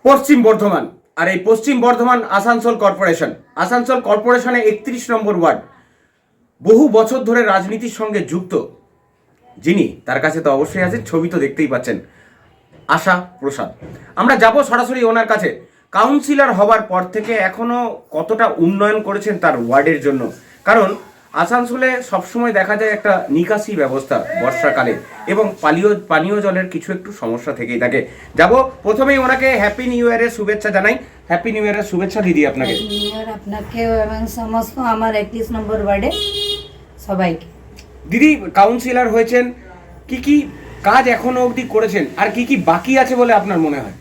পশ্চিম বর্ধমান। আর এই পশ্চিম বর্ধমান আসানসোল কর্পোরেশনে 31 নম্বর ওয়ার্ড, বহু বছর ধরে রাজনীতির সঙ্গে যুক্ত যিনি, তার কাছে তো অবশ্যই আছে, ছবি তো দেখতেই পাচ্ছেন, আশা প্রসাদ। আমরা যাব সরাসরি ওনার কাছে। কাউন্সিলর হবার পর থেকে এখনো কতটা উন্নয়ন করেছেন তার ওয়ার্ডের জন্য, কারণ আসানসোলে সবসময় দেখা যায় একটা নিকাশি ব্যবস্থা বর্ষাকালে এবং পানীয় জলের কিছু একটু সমস্যা থেকেই থাকে। যাব প্রথমেই ওনাকে হ্যাপি নিউ ইয়ারের শুভেচ্ছা জানাই। হ্যাপি নিউ ইয়ারের শুভেচ্ছা দিদি আপনাকে। নিউ ইয়ার আপনাকে এবং সমস্ত আমার 31 নম্বর ওয়ার্ডে সবাইকে। দিদি, কাউন্সিলর হয়েছেন, কি কি কাজ এখনো অবধি করেছেন আর কি কি বাকি আছে বলে আপনার মনে হয়?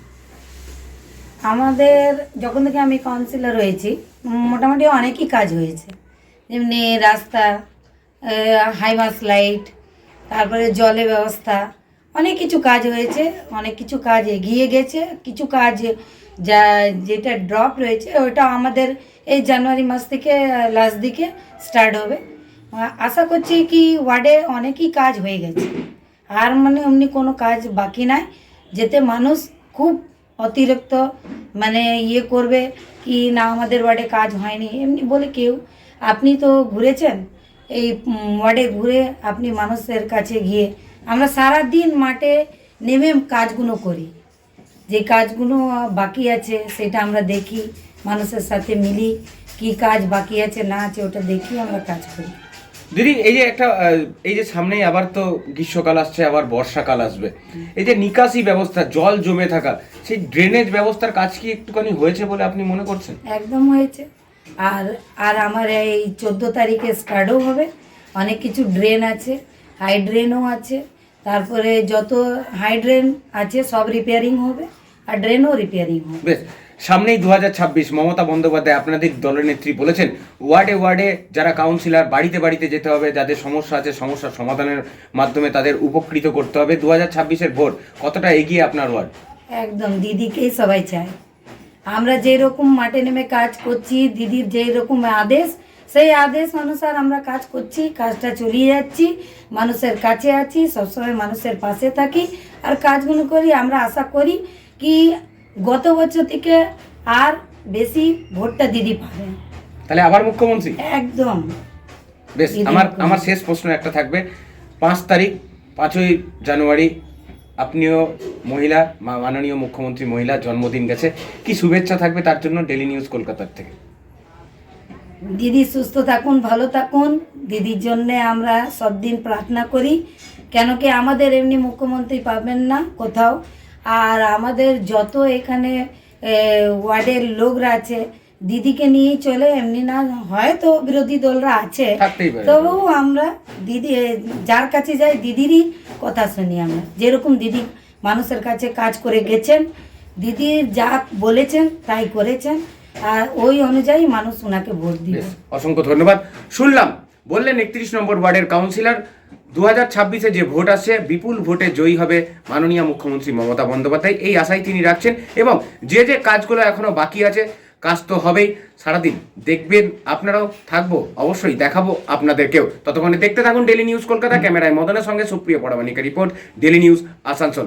আমাদের যখন থেকে আমি কাউন্সিলর হয়েছি মোটামুটি অনেকই কাজ হয়েছে, যেমনি রাস্তা, হাইমাস লাইট, তারপরে জলের ব্যবস্থা, অনেক কিছু কাজ হয়েছে, অনেক কিছু কাজ এগিয়ে গেছে। কিছু কাজ যেটা ড্রপ রয়েছে ওটা আমাদের এই জানুয়ারি মাস থেকে লাস্ট দিকে স্টার্ট হবে। আশা করছি কি ওয়ার্ডে অনেকই কাজ হয়ে গেছে, আর মানে এমনি কোনো কাজ বাকি নাই, যেতে মানুষ খুব অতিরিক্ত মানে ইয়ে করবে কি না আমাদের ওয়ার্ডে কাজ হয়নি এমনি বলে কেউ। আপনি তো ঘুরেছেন এই ওয়ার্ডে, ঘুরে আপনি মানুষের কাছে গিয়ে, আমরা সারা দিন মাঠে নেমে কাজগুলো করি, যে কাজগুলো বাকি আছে সেটা আমরা দেখি, মানুষের সাথে মিলি, কি কাজ বাকি আছে না আছে ওটা দেখি আমরা কাজ করি। দিদি, এই যে সামনেই আবার তো গ্রীষ্মকাল আসছে, আবার বর্ষাকাল আসবে, এই যে নিকাশি ব্যবস্থা, জল জমে থাকা, সেই ড্রেনেজ ব্যবস্থার কাজ কি একটুখানি হয়েছে বলে আপনি মনে করছেন? একদম হয়েছে। আর আর আমার এই 14 তারিখে স্টার্টও হবে। অনেক কিছু ড্রেন আছে, হাই ড্রেনও আছে, তারপরে যত হাই ড্রেন আছে সব রিপেয়ারিং হবে, আর ড্রেনও রিপেয়ারিং হবে। বেশ, সামনেই 2026, মমতা বন্দ্যোপাধ্যায় আপনাদের দলের নেত্রী বলেছেন ওয়ার্ডে ওয়ার্ডে যারা কাউন্সিলর, বাড়িতে বাড়িতে যেতে হবে, যাদের সমস্যা আছে সমস্যার সমাধানের মাধ্যমে তাদের উপকৃত করতে হবে। 2026-এর ভোট কতটা এগিয়ে আপনার ওয়ার্ড? একদম দিদিকেই সবাই চায়। আমরা যেই রকম মাঠে নেমে কাজ করছি, দিদির যেই রকম আদেশ, সেই আদেশ অনুসার আমরা কাজ করছি, কাজটা চালিয়ে যাচ্ছি, মানুষের কাছে আছি, সবসময় মানুষের পাশে থাকি আর কাজগুলো করি। আমরা আশা করি কি গত বছর থেকে আর বেশি ভোটটা দিদি পাবে, তাহলে আবার মুখ্যমন্ত্রী? একদম। বেশ, আমার শেষ প্রশ্ন একটা থাকবে। 5 তারিখ, 5ই জানুয়ারি আপনিও মহিলা, মাননীয় মুখ্যমন্ত্রী মহিলা জন্মদিন গেছে, কি শুভেচ্ছা থাকবে তার জন্য ডেলি নিউজ কলকাতার থেকে? দিদি সুস্থ থাকুন, ভালো থাকুন, দিদির জন্য আমরা সব দিন প্রার্থনা করি, কেন কি আমাদের এমনি মুখ্যমন্ত্রী পাবেন না কোথাও। আর আমাদের যত এখানে ওয়ার্ডের লোকরা আছে দিদিকে নিয়েই চলে, এমনি না হয়তো বিরোধী দলরা আছে, তবুও আমরা দিদি যার কাছে যাই দিদিরই কথা শুনি। আমরা যেরকম দিদি মানুষের কাছে কাজ করে গেছেন, দিদি যা বলেছেন তাই করেছেন, আর ওই অনুযায়ী মানুষ ওনাকে ভোট দিবে। অসংখ্য ধন্যবাদ। শুনলাম, বললেন 31 নম্বর ওয়ার্ডের কাউন্সিলর, 2026-এ যে ভোট আসছে বিপুল ভোটে জয়ী হবে মাননীয় মুখ্যমন্ত্রী মমতা বন্দ্যোপাধ্যায়, এই আশাই তিনি রাখছেন। এবং যে যে কাজগুলো এখনো বাকি আছে, কাজ তো হবেই, সারাদিন দেখবেন, আপনারাও থাকবো, অবশ্যই দেখাবো আপনাদেরকেও। ততক্ষণে দেখতে থাকুন ডেলি নিউজ কলকাতা। ক্যামেরায় মদনের সঙ্গে সুপ্রিয় পরামানিকের রিপোর্ট, ডেলি নিউজ আসানসোল।